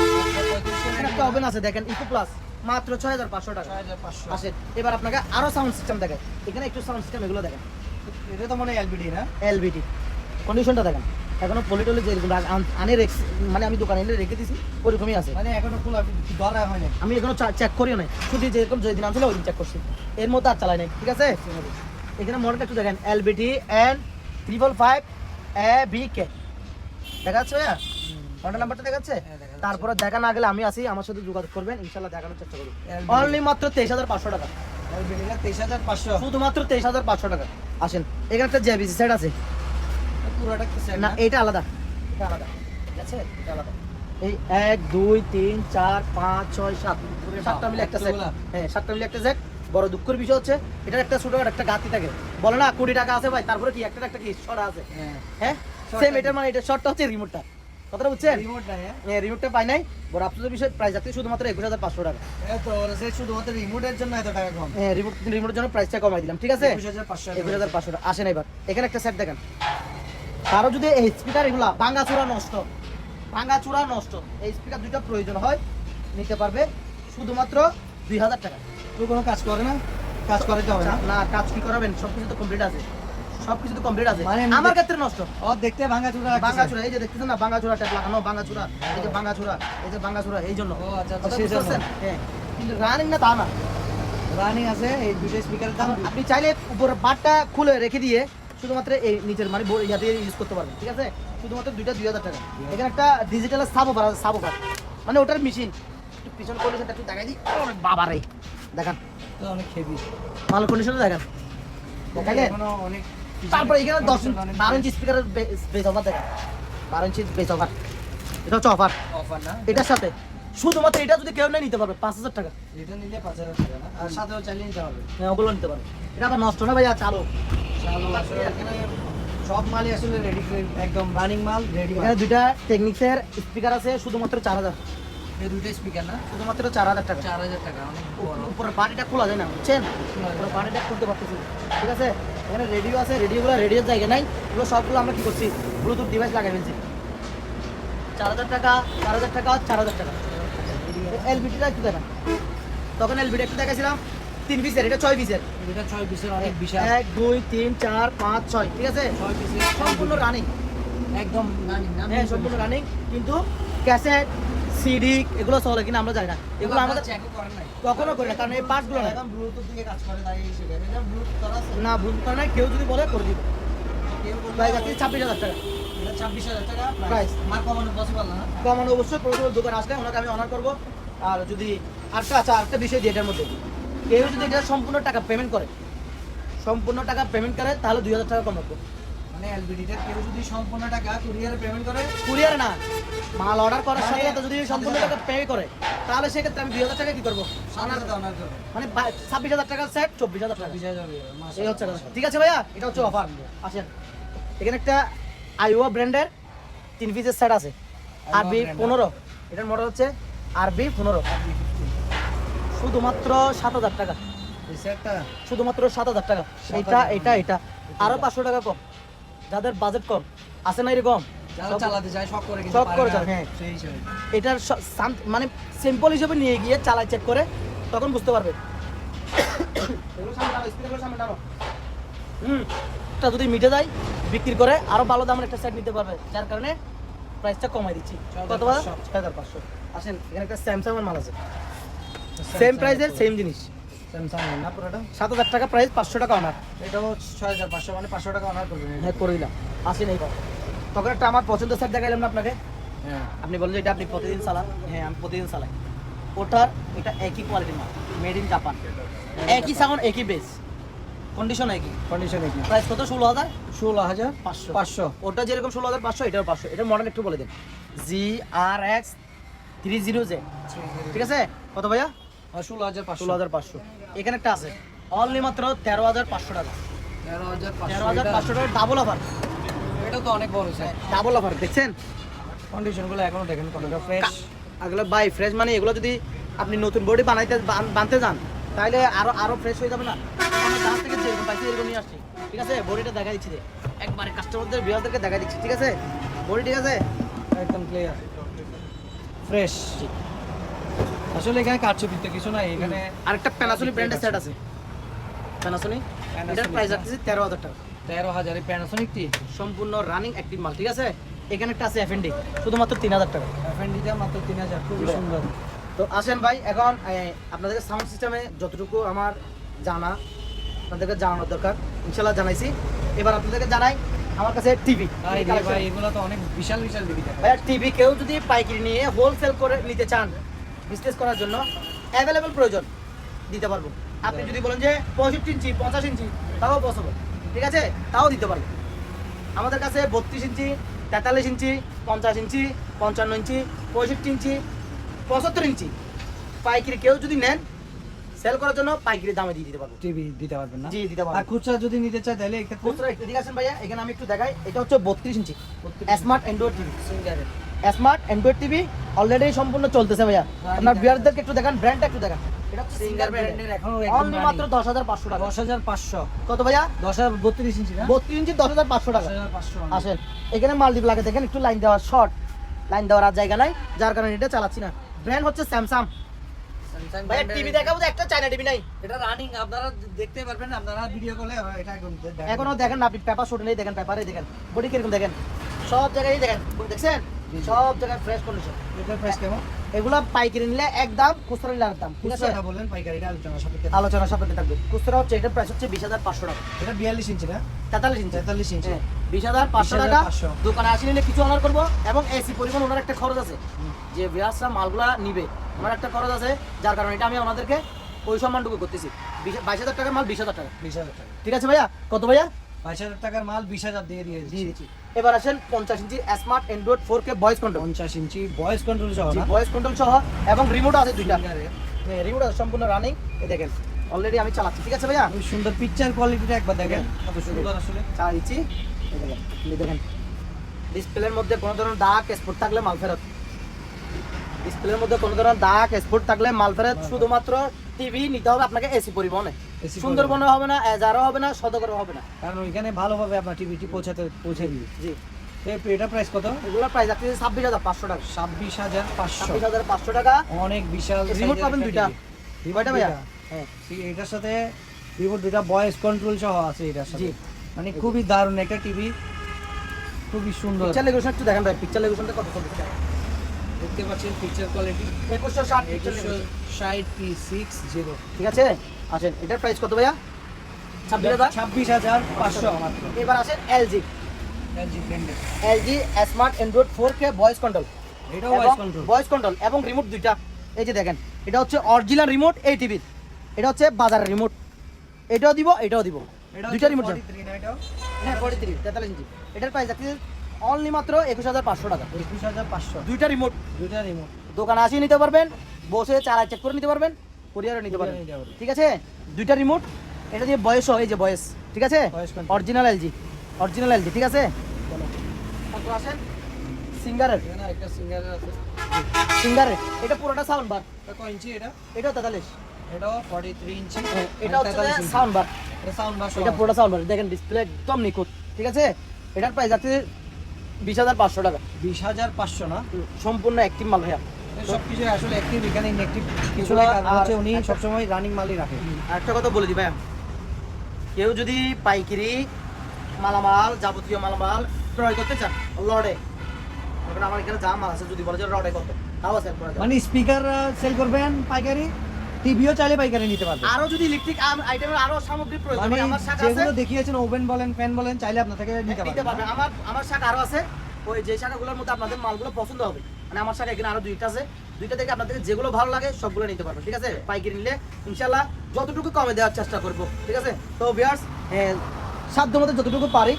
[SPEAKER 1] এখানে একটা
[SPEAKER 2] 3500
[SPEAKER 1] ওভেন আছে দেখেন, ইকো প্লাস, মাত্র 6,500 টাকা।
[SPEAKER 2] 6,500।
[SPEAKER 1] আসেন এবার আপনাকে আরো সাউন্ড সিস্টেম দেখায়। এখানে একটু সাউন্ড সিস্টেম এগুলো দেখেন,
[SPEAKER 2] এটা তো মনে হয় এলবিডি না?
[SPEAKER 1] LBT কন্ডিশনটা দেখেন, এখনো পলিটলি যে আনে মানে আমি দোকানে এনে রেখে দিছি ওরকমই আছে,
[SPEAKER 2] মানে এখনো খোলা ধরা হয় না।
[SPEAKER 1] আমি এখনো চেক করিও নাই, শুধু যেরকম যেদিন আনছিল ওই দিন চেক করছি, এর মধ্যে আর চালাই নাই, ঠিক আছে। এখানে মডেলটা একটু দেখেন, LBT N555ABK দেখা যাচ্ছে ভাইয়া, মডেল নাম্বারটা দেখাচ্ছে। তারপরে দেখা না গেলে আমি আসি, আমার সাথে যোগাযোগ করবেন, ইনশাল্লাহ দেখানোর চেষ্টা করব। অনলি মাত্র 23,500 টাকা,
[SPEAKER 2] এলবিডি না 23,500,
[SPEAKER 1] শুধুমাত্র 23,500 টাকা। আসেন এখানে একটা JBC সেট আছে,
[SPEAKER 2] পুরোটা কি সেট
[SPEAKER 1] না এটা আলাদা, এটা আলাদা, ঠিক আছে, এটা আলাদা। এই 1 2 3 4 5 6 7 সাতটা মিলে একটা সেট, হ্যাঁ 7টা মিলে একটা সেট। বড় দুঃখের বিষয় হচ্ছে এটার একটা ছোট একটা গাতি থাকে, বলে না 20 টাকা আছে ভাই, তারপরে কি একটা কি শর্ট আছে, হ্যাঁ সেম এটার মানে এটা শর্টটা হচ্ছে রিমোটটা, কথাটা বুঝছেন?
[SPEAKER 2] রিমোট না,
[SPEAKER 1] হ্যাঁ রিমোটটা পাই নাই। বড় আফসোসের বিষয় প্রাইস যাচ্ছে শুধুমাত্র 21,500 টাকা।
[SPEAKER 2] এত সে শুধুমাত্র রিমোটের জন্য এত টাকা কম।
[SPEAKER 1] হ্যাঁ রিমোটের জন্য প্রাইসটা কমাই দিলাম, ঠিক আছে,
[SPEAKER 2] 21,500।
[SPEAKER 1] 21,500 টাকা। আসেন এবার এখানে একটা সেট দেখেন, কারো যদি এই স্পিকার এগুলা ভাঙাচোরা নষ্ট এই স্পিকার দুইটা প্রয়োজন হয়, নিতে পারবে শুধুমাত্র 2,000 টাকা।
[SPEAKER 2] তো কোনো কাজ করে না, কাজ করাতে হবে না।
[SPEAKER 1] না কাজ কি করাবেন, সবকিছু তো কমপ্লিট আছে,
[SPEAKER 2] মানে
[SPEAKER 1] আমার ক্ষেত্রে নষ্ট
[SPEAKER 2] ও দেখতে ভাঙাচোরা
[SPEAKER 1] ভাঙাচোরা, এই যে দেখতেছেন না ভাঙাচোরা ট্যাপ লাগানো, ভাঙাচোরা, এই যে ভাঙাচোরা এই জন্য।
[SPEAKER 2] ও আচ্ছা আচ্ছা,
[SPEAKER 1] কথা
[SPEAKER 2] সেই জন্য।
[SPEAKER 1] বুঝতে পারছেন? হ্যাঁ কিন্তু রানিং না তা না,
[SPEAKER 2] রানিং আছে এই দুটো স্পিকারের দাম।
[SPEAKER 1] আপনি চাইলে উপরের বারটা খুলে রেখে দিয়ে শুধুমাত্র এই নিচের মানে ইয়াতে ইউজ করতে পারবেন, ঠিক আছে, শুধুমাত্র দুইটা 2,000 টাকা। এখানে একটা ডিজিটাল সাবওভার আছে, মানে ওটার মেশিন পিছন কন্ডিশনটা একটু দেখাই দিই। বাবা রে দেখান,
[SPEAKER 2] তো অনেক হেভি
[SPEAKER 1] মাল কন্ডিশনটা দেখান, দেখাইলেন?
[SPEAKER 2] এখনো অনেক।
[SPEAKER 1] তারপরে এখানে 12 ইঞ্চি স্পিকারের বেস অফার দেখেন, 12 ইঞ্চি বেস অফার, এটা হচ্ছে অফার
[SPEAKER 2] অফার না,
[SPEAKER 1] এটার সাথে। শুধুমাত্র এটা যদি কেউ না নিতে পারবে 5,000 টাকা,
[SPEAKER 2] এটা নিলে 5,000 টাকা না, আর সাথেও চালিয়ে নিতে হবে।
[SPEAKER 1] হ্যাঁ ওগুলো নিতে পারবে। এটা আবার নষ্ট না ভাইয়া, চালো।
[SPEAKER 2] চালু আসলে এখানে সব মালই আসলে রেডি, একদম রানিং মাল রেডি।
[SPEAKER 1] এখানে দুইটা টেকনিক্সের স্পিকার আছে শুধুমাত্র 4,000,
[SPEAKER 2] এই দুটো স্পিকার না,
[SPEAKER 1] শুধুমাত্র 4,000 টাকা।
[SPEAKER 2] 4,000 টাকা, অনেক বড়।
[SPEAKER 1] উপরের বাড়িটা খোলা যায় না বুঝছেন, উপরের বাড়িটা খুলতে পারতেছি না, ঠিক আছে। এখানে রেডিও আছে, রেডিওগুলো রেডিওর জায়গা নাই, এগুলো সবগুলো আমরা কি করছি ব্লুটুথ ডিভাইস লাগাই ফেলছি। 4000 টাকা, 4000 টাকা, 4000 টাকা। এলবিডিটা একটু দেখা, তখন এলবিডি একটু দেখাছিলাম 3 পিসের, এটা 6 পিসের।
[SPEAKER 2] এটা 6 পিসের অনেক বিশাল।
[SPEAKER 1] 1 2 3 4 5 6, ঠিক আছে
[SPEAKER 2] 6 পিসের
[SPEAKER 1] সম্পূর্ণ রানিং,
[SPEAKER 2] একদম রানিং না?
[SPEAKER 1] হ্যাঁ সম্পূর্ণ রানিং। কিন্তু ক্যাসেট সিডি এগুলো চলে কিনা আমরা জানি না, এগুলো আমাদের
[SPEAKER 2] চেকও করেন নাই
[SPEAKER 1] কখনো করি না, কারণ এই পার্টগুলো না
[SPEAKER 2] এখন ব্লুটুথ দিয়ে কাজ করে তাই হিসেবে এটা ব্লুটুথ করা আছে
[SPEAKER 1] না ভুল করে না, কেউ যদি বলে করে দিব।
[SPEAKER 2] কেউ বললে
[SPEAKER 1] প্রাইস আছে 26000 টাকা
[SPEAKER 2] এটা 26000 টাকা
[SPEAKER 1] Price।
[SPEAKER 2] প্রাইস। আমার কমানো পসিবল না?
[SPEAKER 1] কমানো অবশ্যই কোনো দোকান আসলে ওনাকে আমি অনার করবো। আর যদি আরেকটা বিষয় দিয়ে এটার মধ্যে কেউ যদি এটা সম্পূর্ণ টাকা পেমেন্ট করে, সম্পূর্ণ টাকা পেমেন্ট করে তাহলে 2000 টাকা কম রাখবো।
[SPEAKER 2] মানে এলবিডিটা কেউ যদি সম্পূর্ণ টাকা কুরিয়ারে পেমেন্ট করে,
[SPEAKER 1] কুরিয়ার না, মাল অর্ডার করার সাথে সাথে যদি সম্পূর্ণ টাকা পে করে তাহলে সেক্ষেত্রে আমি 2000 টাকা কি করবো,
[SPEAKER 2] অনার করবে
[SPEAKER 1] মানে 26000 টাকার সেট 24000 টাকা।
[SPEAKER 2] 20000 যাবে
[SPEAKER 1] এই হচ্ছে কথা। ঠিক আছে ভাইয়া, এটা হচ্ছে অফার। আসেন, এখানে একটা আইওয়া ব্র্যান্ডের 3 পিসের সেট আছে, আরবি 15, এটার মডেল হচ্ছে আরবি 15, শুধুমাত্র 7000 টাকা,
[SPEAKER 2] এই সেটটা
[SPEAKER 1] শুধুমাত্র 7000 টাকা। এটা আরো 500 টাকা কম, যাদের বাজেট কম আছে না এরকম
[SPEAKER 2] যারা চালাতে চায় শখ করে কিন্তু
[SPEAKER 1] শখ
[SPEAKER 2] পারে
[SPEAKER 1] করে
[SPEAKER 2] না,
[SPEAKER 1] চালায়, হ্যাঁ।
[SPEAKER 2] সেই হিসেবে
[SPEAKER 1] এটার মানে সিম্পল হিসেবে নিয়ে গিয়ে চালাই চেক করে তখন বুঝতে পারবে। এগুলো সামনে টানো, স্পিকারগুলো সামনে টানো। এটা যদি মিটে যায় বিক্রি করে আরো ভালো দামের একটা সেট নিতে পারবে, যার কারণে প্রাইসটা কমাই দিচ্ছি। কত বড়? 6500। আসেন, এখানে একটা স্যামসাং এর মাল আছে, সেম প্রাইসের সেম জিনিস,
[SPEAKER 2] স্যামসাং না পুরোটা?
[SPEAKER 1] 7000 টাকা প্রাইস, 500 টাকা অনার।
[SPEAKER 2] এটাও 6500, মানে 500 টাকা অনার করবেন।
[SPEAKER 1] হ্যাঁ করে দিলাম, আসেন এই কথা। তখন একটা আমার পছন্দের সেট দেখাইলাম না আপনাকে,
[SPEAKER 2] হ্যাঁ
[SPEAKER 1] আপনি বলেন যে এটা আপনি প্রতিদিন চালান, হ্যাঁ আমি প্রতিদিন চালাই। ওটার এটা একই কোয়ালিটির মাল, মেড ইন জাপান, একই সাউন্ড একই বেস, কন্ডিশন একই।
[SPEAKER 2] কন্ডিশনে কি
[SPEAKER 1] প্রাইস কত? 16500।
[SPEAKER 2] 16500
[SPEAKER 1] ওটা যেরকম 16500, এটাও 500। এটার মডেল একটু বলে দেন। GRX 30Z, ঠিক আছে কত ভাইয়া?
[SPEAKER 2] 16500
[SPEAKER 1] 16500। এখানে একটা আছে অনলি মাত্র 13500 টাকা, 13500 টাকা ডাবল অফার,
[SPEAKER 2] এটা তো অনেক বড় স্যার।
[SPEAKER 1] Double offer. দেখছেন
[SPEAKER 2] কন্ডিশনগুলো এখনো দেখেন কতটা ফ্রেশ।
[SPEAKER 1] এগুলো বাই ফ্রেশ, মানে এগুলো যদি আপনি নতুন বডি বানতে যান তাহলে আরো ফ্রেশ হয়ে যাবে না। আমরা দাম থেকে যেরকম পাইছি এরকম নিয়ে আসছি, ঠিক আছে। বডিটা দেখা দিচ্ছি যে একবারে কাস্টমারদের বিয়ারদেরকে দেখা দিচ্ছি, ঠিক আছে। বডি ঠিক আছে,
[SPEAKER 2] একদম ক্লিয়ার ফ্রেশ। আসলে এখানে কারচুপিতে কিছু নাই, এখানে
[SPEAKER 1] আরেকটা প্যানাসোনিক ব্র্যান্ডের সেট আছে, প্যানাসোনিক। এটার প্রাইস রাখতেছি 13000 টাকা,
[SPEAKER 2] 13000 প্যানাসোনিক টি
[SPEAKER 1] সম্পূর্ণ রানিং অ্যাক্টিভ মাল, ঠিক আছে। এখানে একটা আছে এফএনডি, শুধুমাত্র 3000 টাকা।
[SPEAKER 2] এফএনডিটা মাত্র 3000, খুব সুন্দর।
[SPEAKER 1] তো আসেন ভাই, এখন আপনাদেরকে সাউন্ড সিস্টেমে যতটুকু আমার জানা আপনাদেরকে জানানোর দরকার ইনশাল্লাহ জানাইছি। এবার আপনাদেরকে জানাই আমার কাছে টিভি।
[SPEAKER 2] ভাই এগুলো তো অনেক বিশাল বিশাল টিভি থাকে।
[SPEAKER 1] ভাইয়া টিভি কেউ যদি পাইকারি নিয়ে হোলসেল করে নিতে চান, বিজনেস করার জন্য অ্যাভেলেবেল প্রয়োজন দিতে পারবো। আপনি যদি বলেন যে 65 ইঞ্চি 50 ইঞ্চি তাও পসিবল, ঠিক আছে, তাও দিতে পারবো। আমাদের কাছে 32 ইঞ্চি 43 ইঞ্চি 50 ইঞ্চি 55 ইঞ্চি 65 ইঞ্চি 75 ইঞ্চি পাইকারি কেউ যদি নেন সেল করার জন্য পাইকারি দামে দিয়ে দিতে পারবো।
[SPEAKER 2] টিভি দিতে পারবেন না?
[SPEAKER 1] জি দিতে পারবো।
[SPEAKER 2] আর খুচরা যদি নিতে চায় তাহলে এক্ষেত্রে
[SPEAKER 1] খুচরা একটু দিকে আসেন ভাইয়া, এখানে আমি একটু দেখাই। এটা হচ্ছে 32 ইঞ্চি স্মার্ট অ্যান্ড্রয়েড টিভি,
[SPEAKER 2] সিঙ্গারের
[SPEAKER 1] স্মার্ট অ্যান্ড্রয়েড টিভি অলরেডি সম্পূর্ণ চলতেছে ভাইয়া। আপনার ভিউয়ারদেরকে একটু দেখান, ব্র্যান্ডটা একটু দেখান। এটা
[SPEAKER 2] সিঙ্গার ব্র্যান্ডের এখনো
[SPEAKER 1] অনলি মাত্র 10500 টাকা।
[SPEAKER 2] 10500
[SPEAKER 1] কত ভাইয়া?
[SPEAKER 2] 32 ইঞ্চি না?
[SPEAKER 1] 32 ইঞ্চি 10500 টাকা।
[SPEAKER 2] 10500
[SPEAKER 1] আসেন, এখানে মাল্টিপ্ল লাগে দেখেন, একটু লাইন দেওয়ার শর্ট, লাইন দেওয়ার আর জায়গা নাই, যার কারণে এটা চালাচ্ছি না। ব্র্যান্ড হচ্ছে স্যামসাং। ভাইয়া টিভি দেখাবো তো, একটা চায়না টিভি নাই,
[SPEAKER 2] এটা রানিং, আপনারা দেখতে পারবেন, আপনারা ভিডিও কলে এটা একদম
[SPEAKER 1] এখনো দেখেন না আপনি। পেপার শুটে নেই, দেখেন পেপারে দেখেন, বডি কিরকম দেখেন, সব জায়গায় দেখেন, দেখছেন সব জায়গায় ফ্রেশ কন্ডিশন।
[SPEAKER 2] এটা প্রাইস কেমন?
[SPEAKER 1] এগুলা পাইকারি নিলে এক দাম, খুচরা নিলে আরেক দাম, ঠিক আছে।
[SPEAKER 2] খুচরাটা বলেন, পাইকারিটা আলোচনা সাপেক্ষে।
[SPEAKER 1] আলোচনা সাপেক্ষে থাকবে। খুচরা হচ্ছে এটার প্রাইস হচ্ছে 20500 টাকা।
[SPEAKER 2] এটা 42 ইঞ্চি না?
[SPEAKER 1] 43 ইঞ্চি।
[SPEAKER 2] 43 ইঞ্চি।
[SPEAKER 1] হ্যাঁ, 20500 টাকা।
[SPEAKER 2] 20500
[SPEAKER 1] দোকানে আসি নিলে কিছু অনার করবো, এবং এসি পরিমাণ ওনার একটা খরচ আছে, যে বিয়াসরা মালগুলা নিবে ওনার একটা খরচ আছে, যার কারণে এটা আমি ওনাদেরকে ওই সম্মানটুকু করতেছি। 22000 টাকার মাল 20000 টাকা,
[SPEAKER 2] 20000 টাকা।
[SPEAKER 1] ঠিক আছে ভাইয়া। কত ভাইয়া?
[SPEAKER 2] 22000 টাকার মাল 20000 দিয়ে
[SPEAKER 1] দিয়ে
[SPEAKER 2] দিয়েছি।
[SPEAKER 1] দিচ্ছি। এবার আসেন 50 inch smart android 4K voice control,
[SPEAKER 2] 50 inch voice control সহ না?
[SPEAKER 1] ভয়েস কন্ট্রোল সহ, এবং রিমোট আছে দুইটা।
[SPEAKER 2] সিঙ্গারের।
[SPEAKER 1] হ্যাঁ, রিমোট আছে সম্পূর্ণ রানিং। এই দেখেন অলরেডি আমি চালাচ্ছি, ঠিক আছে ভাইয়া।
[SPEAKER 2] খুব সুন্দর পিকচার কোয়ালিটিটা একবার দেখেন, কত সুন্দর আসলে।
[SPEAKER 1] চালা দিচ্ছি, এই দেখেন, এই দেখেন ডিসপ্লের মধ্যে কোনো ধরনের দাগ স্পট থাকলে মাল ফেরত। ডিসপ্লের মধ্যে কোনো ধরনের দাগ স্পট থাকলে মাল ফেরত। শুধুমাত্র টিভি নিতে হবে আপনাকে এসি পরিবহনে,
[SPEAKER 2] বেশি
[SPEAKER 1] সুন্দরবনে হবে না, এজারও হবে না, সদগরে হবে না।
[SPEAKER 2] কারণ ওইখানে ভালোভাবে আপনার টিভিটি পৌঁছে দিবে।
[SPEAKER 1] জি,
[SPEAKER 2] এটা প্রাইস কত?
[SPEAKER 1] এগুলোর প্রাইস আছে 26,500 টাকা।
[SPEAKER 2] 26,500।
[SPEAKER 1] 26,500 টাকা।
[SPEAKER 2] অনেক বিশাল
[SPEAKER 1] রিমোট পাবেন দুইটা। কয়টা ভাইয়া?
[SPEAKER 2] হ্যাঁ, এটার সাথে রিমোট দুইটা ভয়েস কন্ট্রোল সহ আছে এটার সাথে।
[SPEAKER 1] জি।
[SPEAKER 2] মানে খুবই দারুণ একটা টিভি, খুবই সুন্দর।
[SPEAKER 1] পিকচার লেগুলেশন একটু দেখেন ভাই, পিকচার লেগুলেশনটা কত চলছে?
[SPEAKER 2] দেখতে পাচ্ছেন পিকচার কোয়ালিটি
[SPEAKER 1] 2160 পিকচার
[SPEAKER 2] 2160p60।
[SPEAKER 1] ঠিক আছে, আসেন এটার প্রাইস কত ভাইয়া?
[SPEAKER 2] 26,500 মাত্র।
[SPEAKER 1] এবার আসেন এলজি।
[SPEAKER 2] LG ব্র্যান্ডের।
[SPEAKER 1] LG smart android 4K voice control.
[SPEAKER 2] এটাও ভয়েস কন্ট্রোল।
[SPEAKER 1] ভয়েস কন্ট্রোল এবং রিমোট দুইটা। এই যে দেখেন, এটা হচ্ছে অরিজিনাল রিমোট এই টিভির, এটা হচ্ছে বাজারের রিমোট। এটাও দিব, এটাও দিব, দুইটা রিমোট। হ্যাঁ 43 43 ইঞ্চি। এটার প্রাইস আছে অনলি মাত্র 21,500 টাকা।
[SPEAKER 2] 21,500।
[SPEAKER 1] দুইটা রিমোট।
[SPEAKER 2] দুইটা রিমোট।
[SPEAKER 1] দোকানে আসিয়ে নিতে পারবেন, বসে চালায় চেক করে নিতে পারবেন, কুরিয়ারও নিতে পারবেন। ঠিক আছে, দুইটা রিমোট। এটা দিয়ে বয়স, এই যে বয়স, ঠিক আছে,
[SPEAKER 2] Voice control।
[SPEAKER 1] Original LG, original LG. ঠিক আছে, তারপর আসেন সিঙ্গারের।
[SPEAKER 2] এখানে একটা সিঙ্গার আছে।
[SPEAKER 1] সিঙ্গারের এটা পুরোটা সাউন্ড বার।
[SPEAKER 2] এটা কয় ইঞ্চি এটা?
[SPEAKER 1] এটাও 43।
[SPEAKER 2] এটাও 43 ইঞ্চি।
[SPEAKER 1] এটা হচ্ছে সাউন্ড বার।
[SPEAKER 2] এটা সাউন্ড বাস।
[SPEAKER 1] এটা পুরোটা সাউন্ড বার। দেখেন ডিসপ্লে একদম নিখুঁত। ঠিক আছে, এটার প্রাইস আছে 20,500 টাকা।
[SPEAKER 2] 20,500 না?
[SPEAKER 1] সম্পূর্ণ অ্যাক্টিভ মাল ভাইয়া।
[SPEAKER 2] সবকিছু আসলে অ্যাক্টিভ, এখানে ইনঅ্যাক্টিভ কিছু
[SPEAKER 1] এগুলো
[SPEAKER 2] না, কারণ
[SPEAKER 1] আর
[SPEAKER 2] হচ্ছে উনি
[SPEAKER 1] একটা-
[SPEAKER 2] সবসময় রানিং মালই রাখে।
[SPEAKER 1] আরেকটা কথা বলে দিই ভাইয়া, কেউ যদি পাইকারি মালামাল, যাবতীয় মালামাল ক্রয় করতে চান লড়ে, আমার এখানে যা মাল আছে যদি বলে যে রডে কত, তাও আছে করা যাবে।
[SPEAKER 2] মানে স্পিকার সেল করবেন পাইকারি, টিভিও চাইলে পাইকারি নিতে পারবেন।
[SPEAKER 1] আরো যদি ইলেকট্রিক আইটেমের আরো সামগ্রী প্রয়োজন
[SPEAKER 2] মানে
[SPEAKER 1] হয়, আমার শাখা আছে,
[SPEAKER 2] যেগুলো দেখিয়েছেন ওভেন বলেন, ফ্যান বলেন, চাইলে আপনার থেকে নিতে
[SPEAKER 1] নিতে
[SPEAKER 2] পারবেন।
[SPEAKER 1] পারবেন। আমার শাখা আরো আছে, ওই যে শাখাগুলোর মধ্যে আপনাদের মালগুলো পছন্দ হবে। মানে আমার শাখা এখানে আরো দুইটা আছে, দুইটা থেকে আপনাদের যেগুলো ভালো লাগে সবগুলো নিতে পারবেন। ঠিক আছে, পাইকারি নিলে ইনশাল্লাহ যতটুকু কমে দেওয়ার চেষ্টা করব। ঠিক আছে, তো ভিউয়ার্স সাধ্য মতো যতটুকু পারি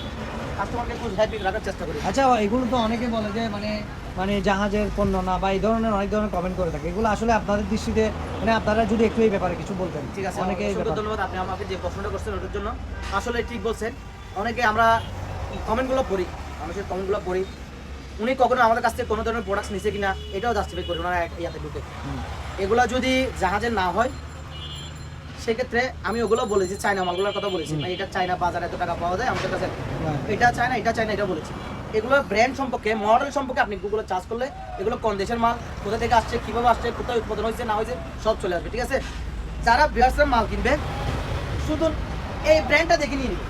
[SPEAKER 1] কাস্টমারকে খুব হ্যাপি রাখার চেষ্টা করি।
[SPEAKER 2] আচ্ছা, এগুলো তো অনেকে বলে যে মানে মানে জাহাজের পণ্য না, বা এই ধরনের অনেক ধরনের কমেন্ট করে থাকে। এগুলো আসলে আপনাদের দৃষ্টিতে মানে আপনারা যদি একটু এই ব্যাপারে কিছু বলতেন।
[SPEAKER 1] ঠিক আছে,
[SPEAKER 2] অনেকে এই
[SPEAKER 1] অসংখ্য
[SPEAKER 2] ব্যাপারে-
[SPEAKER 1] ধন্যবাদ আপনি আমাকে যে প্রশ্নটা করছেন ওটার জন্য। আসলে ঠিক বলছেন, অনেকে আমরা কমেন্টগুলো পড়ি, মানুষের কমেন্টগুলো পড়ি, উনি কখনো আমাদের কাছ থেকে কোনো ধরনের প্রোডাক্টস নিছে কিনা এটাও জাস্টিফাই করি ওনারা ইয়াতে ঢুকে। এগুলা যদি জাহাজের না হয় সেক্ষেত্রে আমি ওগুলো বলেছি, চায়না মালগুলোর কথা বলেছি, ভাই এটা চায়না বাজারে এত টাকা পাওয়া যায় আমাদের কাছে,
[SPEAKER 2] হ্যাঁ।
[SPEAKER 1] এটা চায়না, এটা চায়না, এটা বলেছি। এগুলো ব্র্যান্ড সম্পর্কে, মডেল সম্পর্কে আপনি গুগলে চার্জ করলে এগুলো কোন দেশের মাল, কোথা থেকে আসছে, কিভাবে আসছে, কোথায় উৎপাদন হয়েছে না হয়েছে সব চলে আসবে। ঠিক আছে, যারা ভিউয়ার্সরা মাল কিনবে শুধু এই ব্র্যান্ডটা দেখে নিয়ে নিবে।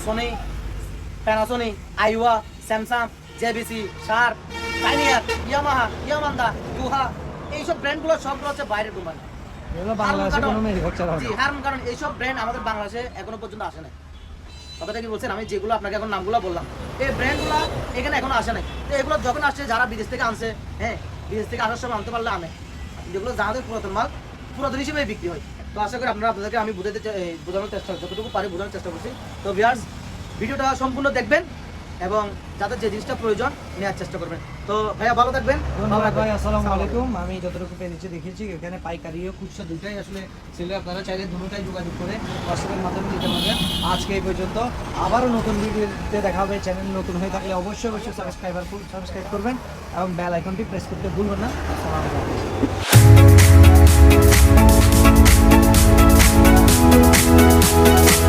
[SPEAKER 1] সোনি, প্যানাসোনিক, আইওয়া, স্যামসাং, জেবিসি, শার্প, পাইনিয়ার, ইয়ামাহা, ইয়ামান্দা, দুহা, এইসব ব্র্যান্ডগুলো সবগুলো হচ্ছে বাইরের কোম্পানি।
[SPEAKER 2] এগুলো বাংলাদেশে কোনো ম্যানুফ্যাকচার হয়
[SPEAKER 1] জি,
[SPEAKER 2] না।
[SPEAKER 1] কারণ এইসব ব্র্যান্ড আমাদের বাংলাদেশে এখনো পর্যন্ত আসে নাই। কথাটা কি বলছেন, আমি যেগুলো আপনাকে এখন নামগুলো বললাম এই ব্র্যান্ডগুলো এখানে এখনো আসে নাই। তো এগুলো যখন আসছে যারা বিদেশ থেকে আনছে, হ্যাঁ বিদেশ থেকে আসার সময় আনতে পারলে আনে, যেগুলো যাদের পুরাতন মাল পুরাতন হিসেবে বিক্রি হয়। তো আশা করি আপনাদেরকে আমি বোঝানোর চেষ্টা, যতটুকু পারি বোঝানোর চেষ্টা করছি। তো ভিউয়ার্স ভিডিওটা সম্পূর্ণ দেখবেন এবং যাদের যে জিনিসটা প্রয়োজন নেওয়ার চেষ্টা করবেন। তো ভাইয়া ভালো থাকবেন।
[SPEAKER 2] ধন্যবাদ ভাই, আসসালামু আলাইকুম। আমি যতটুকু পেরেছি দেখিয়েছি, এখানে পাইকারি ও খুচরা দুটাই আসলে ছেলে, আপনারা চাইলে দুটোটাই যোগাযোগ করে হোয়াটসঅ্যাপের মাধ্যমে নিতে পারবেন। আজকে এই পর্যন্ত, আবারও নতুন ভিডিওতে দেখা হবে। চ্যানেল নতুন হয়ে থাকলে অবশ্যই সাবস্ক্রাইব করবেন এবং বেল আইকনটি প্রেস করতে ভুলবেন না। আসসালামু আলাইকুম।